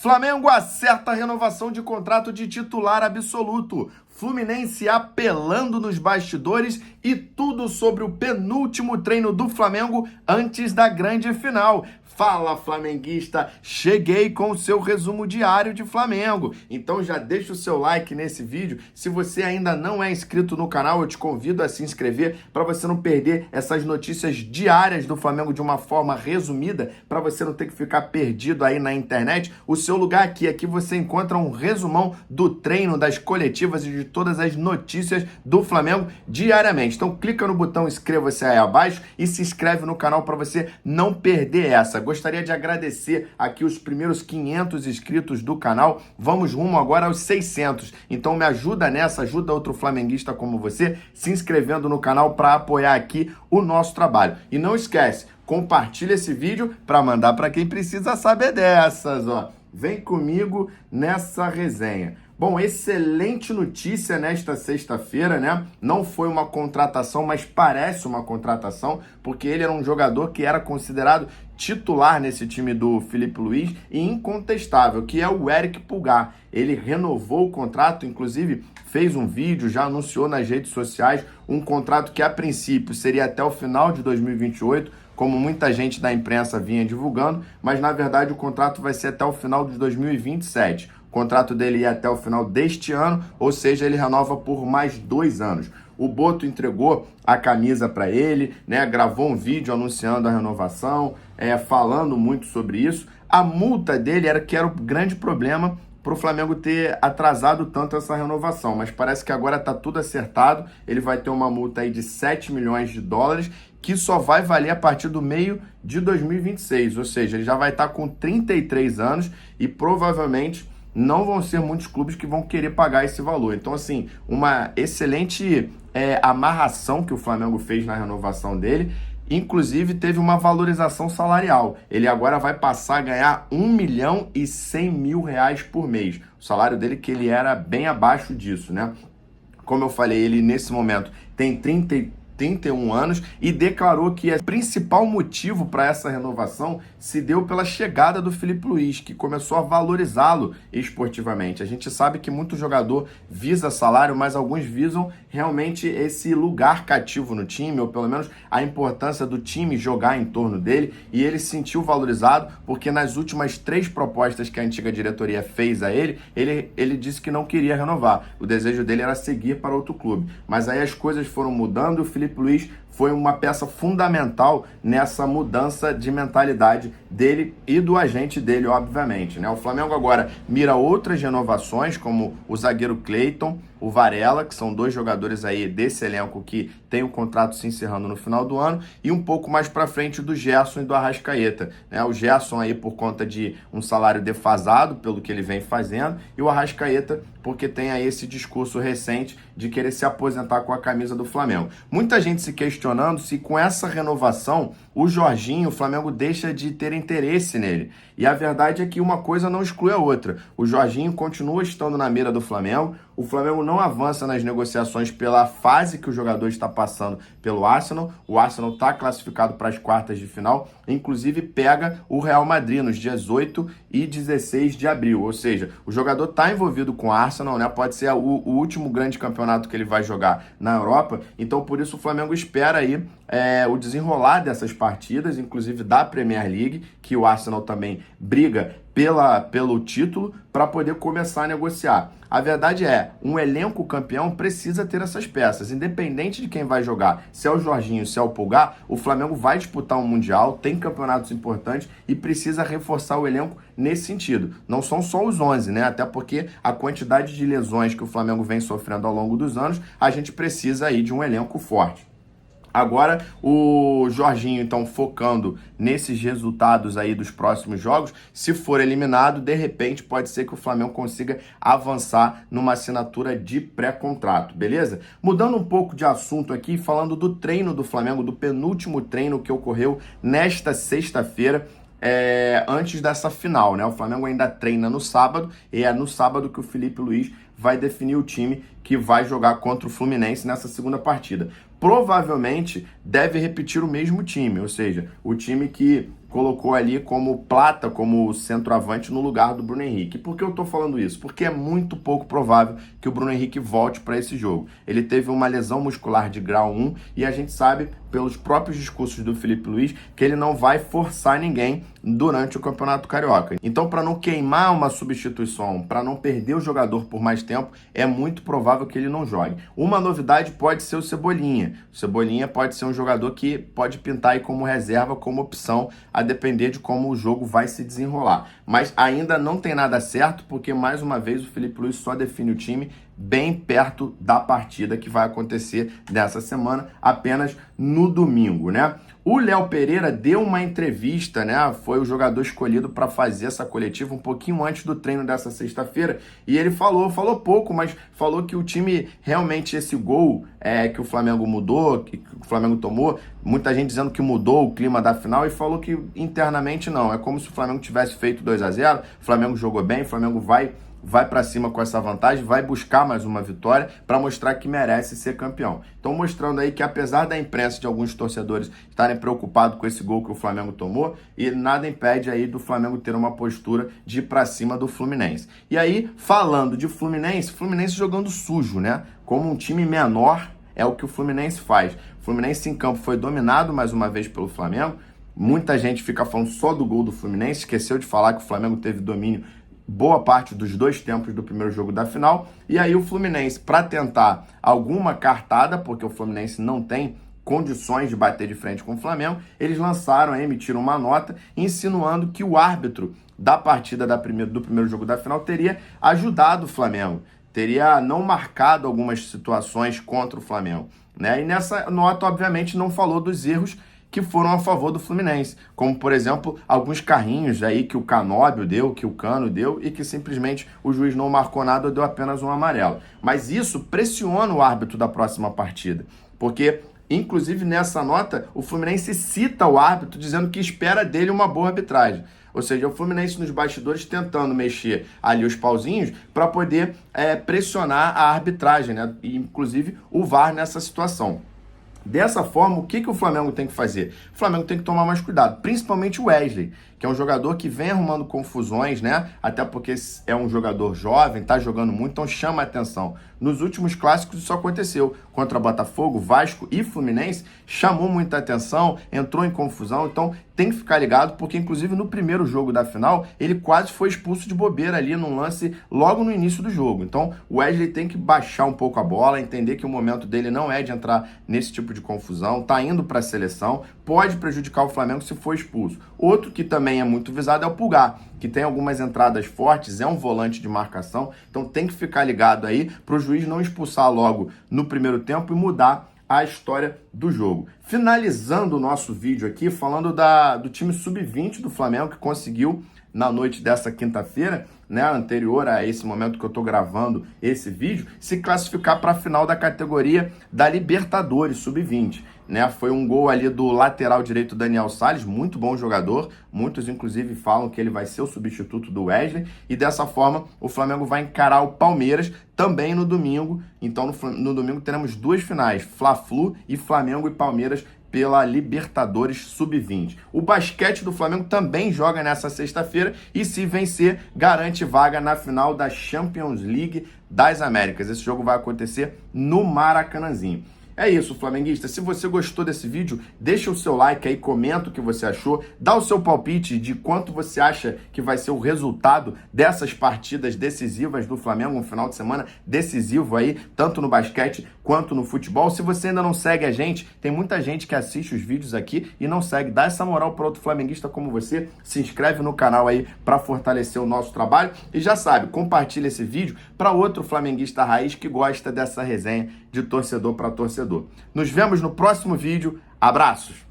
Flamengo acerta a renovação de contrato de titular absoluto. Fluminense apelando nos bastidores e tudo sobre o penúltimo treino do Flamengo antes da grande final. Fala, flamenguista! Cheguei com o seu resumo diário de Flamengo. Então já deixa o seu like nesse vídeo. Se você ainda não é inscrito no canal, eu te convido a se inscrever para você não perder essas notícias diárias do Flamengo de uma forma resumida, para você não ter que ficar perdido aí na internet. O seu lugar aqui você encontra um resumão do treino, das coletivas e de todas as notícias do Flamengo diariamente. Então clica no botão inscreva-se aí abaixo e se inscreve no canal para você não perder essa. Gostaria de agradecer aqui os primeiros 500 inscritos do canal. Vamos rumo agora aos 600. Então me ajuda nessa, ajuda outro flamenguista como você, se inscrevendo no canal para apoiar aqui o nosso trabalho. E não esquece, compartilha esse vídeo para mandar para quem precisa saber dessas, ó. Vem comigo nessa resenha. Bom, excelente notícia nesta sexta-feira, né? Não foi uma contratação, mas parece uma contratação, porque ele era um jogador que era considerado titular nesse time do Filipe Luís e incontestável, que é o Eric Pulgar. Ele renovou o contrato, inclusive fez um vídeo, já anunciou nas redes sociais um contrato que a princípio seria até o final de 2028, como muita gente da imprensa vinha divulgando, mas na verdade o contrato vai ser até o final de 2027. O contrato dele ia até o final deste ano, ou seja, ele renova por mais 2 anos. O Boto entregou a camisa para ele, né? Gravou um vídeo anunciando a renovação, falando muito sobre isso. A multa dele era o grande problema para o Flamengo ter atrasado tanto essa renovação, mas parece que agora está tudo acertado. Ele vai ter uma multa aí de 7 milhões de dólares, que só vai valer a partir do meio de 2026, ou seja, ele já vai estar com 33 anos e provavelmente não vão ser muitos clubes que vão querer pagar esse valor. Então, assim, uma excelente amarração que o Flamengo fez na renovação dele. Inclusive, teve uma valorização salarial. Ele agora vai passar a ganhar R$1.100.000 por mês. O salário dele, que ele era bem abaixo disso, né? Como eu falei, ele nesse momento tem 31 anos e declarou que o principal motivo para essa renovação se deu pela chegada do Filipe Luís, que começou a valorizá-lo esportivamente. A gente sabe que muito jogador visa salário, mas alguns visam realmente esse lugar cativo no time, ou pelo menos a importância do time jogar em torno dele, e ele se sentiu valorizado porque nas últimas 3 propostas que a antiga diretoria fez a ele disse que não queria renovar. O desejo dele era seguir para outro clube. Mas aí as coisas foram mudando e o Filipe Luís foi uma peça fundamental nessa mudança de mentalidade dele e do agente dele, obviamente, né? O Flamengo agora mira outras renovações, como o zagueiro Cleiton, o Varela, que são 2 jogadores aí desse elenco que tem o contrato se encerrando no final do ano, e um pouco mais para frente do Gerson e do Arrascaeta, né? O Gerson aí por conta de um salário defasado pelo que ele vem fazendo, e o Arrascaeta porque tem aí esse discurso recente de querer se aposentar com a camisa do Flamengo. Muita gente se questionando se com essa renovação o Jorginho, o Flamengo deixa de ter interesse nele. E a verdade é que uma coisa não exclui a outra. O Jorginho continua estando na mira do Flamengo, o Flamengo não avança nas negociações pela fase que o jogador está passando pelo Arsenal. O Arsenal está classificado para as quartas de final, inclusive pega o Real Madrid nos dias 8 e 16 de abril. Ou seja, o jogador está envolvido com o Arsenal, né? Pode ser o último grande campeonato que ele vai jogar na Europa. Então, por isso, o Flamengo espera aí o desenrolar dessas partidas, inclusive da Premier League, que o Arsenal também briga pelo título, para poder começar a negociar. A verdade é, um elenco campeão precisa ter essas peças, independente de quem vai jogar, se é o Jorginho, se é o Pulgar, o Flamengo vai disputar um Mundial, tem campeonatos importantes e precisa reforçar o elenco nesse sentido. Não são só os 11, né? Até porque a quantidade de lesões que o Flamengo vem sofrendo ao longo dos anos, a gente precisa aí de um elenco forte. Agora, o Jorginho, então, focando nesses resultados aí dos próximos jogos, se for eliminado, de repente, pode ser que o Flamengo consiga avançar numa assinatura de pré-contrato, beleza? Mudando um pouco de assunto aqui, falando do treino do Flamengo, do penúltimo treino que ocorreu nesta sexta-feira, antes dessa final, né? O Flamengo ainda treina no sábado, e é no sábado que o Filipe Luís vai definir o time que vai jogar contra o Fluminense nessa segunda partida. Provavelmente deve repetir o mesmo time, ou seja, o time que colocou ali como Plata, como centroavante no lugar do Bruno Henrique. Por que eu tô falando isso? Porque é muito pouco provável que o Bruno Henrique volte para esse jogo. Ele teve uma lesão muscular de grau 1 e a gente sabe, pelos próprios discursos do Felipe Luiz, que ele não vai forçar ninguém durante o Campeonato Carioca. Então, para não queimar uma substituição, para não perder o jogador por mais tempo, é muito provável que ele não jogue. Uma novidade pode ser o Cebolinha. O Cebolinha pode ser um jogador que pode pintar aí como reserva, como opção, a depender de como o jogo vai se desenrolar. Mas ainda não tem nada certo, porque mais uma vez o Felipe Luiz só define o time bem perto da partida que vai acontecer dessa semana, apenas no domingo, né? O Léo Pereira deu uma entrevista, né? Foi o jogador escolhido para fazer essa coletiva um pouquinho antes do treino dessa sexta-feira, e ele falou pouco, mas falou que o time realmente, esse gol que o Flamengo mudou, que o Flamengo tomou, muita gente dizendo que mudou o clima da final, e falou que internamente não, é como se o Flamengo tivesse feito 2-0, o Flamengo jogou bem, o Flamengo vai para cima com essa vantagem, vai buscar mais uma vitória para mostrar que merece ser campeão. Então, mostrando aí que apesar da imprensa de alguns torcedores estarem preocupados com esse gol que o Flamengo tomou, e nada impede aí do Flamengo ter uma postura de ir para cima do Fluminense. E aí, falando de Fluminense jogando sujo, né? Como um time menor é o que o Fluminense faz. O Fluminense em campo foi dominado mais uma vez pelo Flamengo. Muita gente fica falando só do gol do Fluminense, esqueceu de falar que o Flamengo teve domínio boa parte dos dois tempos do primeiro jogo da final, e aí o Fluminense, para tentar alguma cartada, porque o Fluminense não tem condições de bater de frente com o Flamengo, eles emitiram uma nota insinuando que o árbitro da partida do primeiro jogo da final teria ajudado o Flamengo, teria não marcado algumas situações contra o Flamengo, né? E nessa nota, obviamente, não falou dos erros que foram a favor do Fluminense, como, por exemplo, alguns carrinhos aí que o Canóbio deu, que o Cano deu, e que simplesmente o juiz não marcou nada, deu apenas um amarelo. Mas isso pressiona o árbitro da próxima partida, porque, inclusive, nessa nota, o Fluminense cita o árbitro dizendo que espera dele uma boa arbitragem. Ou seja, o Fluminense nos bastidores tentando mexer ali os pauzinhos para poder pressionar a arbitragem, né? E, inclusive, o VAR nessa situação. Dessa forma, o que o Flamengo tem que fazer? O Flamengo tem que tomar mais cuidado, principalmente o Wesley, que é um jogador que vem arrumando confusões, né? Até porque é um jogador jovem, tá jogando muito, então chama a atenção. Nos últimos clássicos isso aconteceu. Contra Botafogo, Vasco e Fluminense, chamou muita atenção, entrou em confusão, então tem que ficar ligado, porque inclusive no primeiro jogo da final, ele quase foi expulso de bobeira ali num lance logo no início do jogo. Então o Wesley tem que baixar um pouco a bola, entender que o momento dele não é de entrar nesse tipo de confusão, tá indo para a seleção, pode prejudicar o Flamengo se for expulso. Outro que também é muito visado é o Pulgar, que tem algumas entradas fortes, é um volante de marcação, então tem que ficar ligado aí para o juiz não expulsar logo no primeiro tempo e mudar a história do jogo. Finalizando o nosso vídeo aqui, falando do time sub-20 do Flamengo, que conseguiu, na noite dessa quinta-feira, né, anterior a esse momento que eu estou gravando esse vídeo, se classificar para a final da categoria da Libertadores sub-20. Né, foi um gol ali do lateral direito Daniel Salles, muito bom jogador, muitos inclusive falam que ele vai ser o substituto do Wesley, e dessa forma o Flamengo vai encarar o Palmeiras também no domingo. Então no domingo teremos duas finais, Fla-Flu e Flamengo e Palmeiras pela Libertadores sub-20. O basquete do Flamengo também joga nessa sexta-feira e, se vencer, garante vaga na final da Champions League das Américas. Esse jogo vai acontecer no Maracanãzinho. É isso, flamenguista. Se você gostou desse vídeo, deixa o seu like aí, comenta o que você achou, dá o seu palpite de quanto você acha que vai ser o resultado dessas partidas decisivas do Flamengo, um final de semana decisivo aí, tanto no basquete quanto no futebol. Se você ainda não segue a gente, tem muita gente que assiste os vídeos aqui e não segue. Dá essa moral para outro flamenguista como você, se inscreve no canal aí para fortalecer o nosso trabalho e já sabe, compartilha esse vídeo para outro flamenguista raiz que gosta dessa resenha de torcedor para torcedor. Nos vemos no próximo vídeo. Abraços!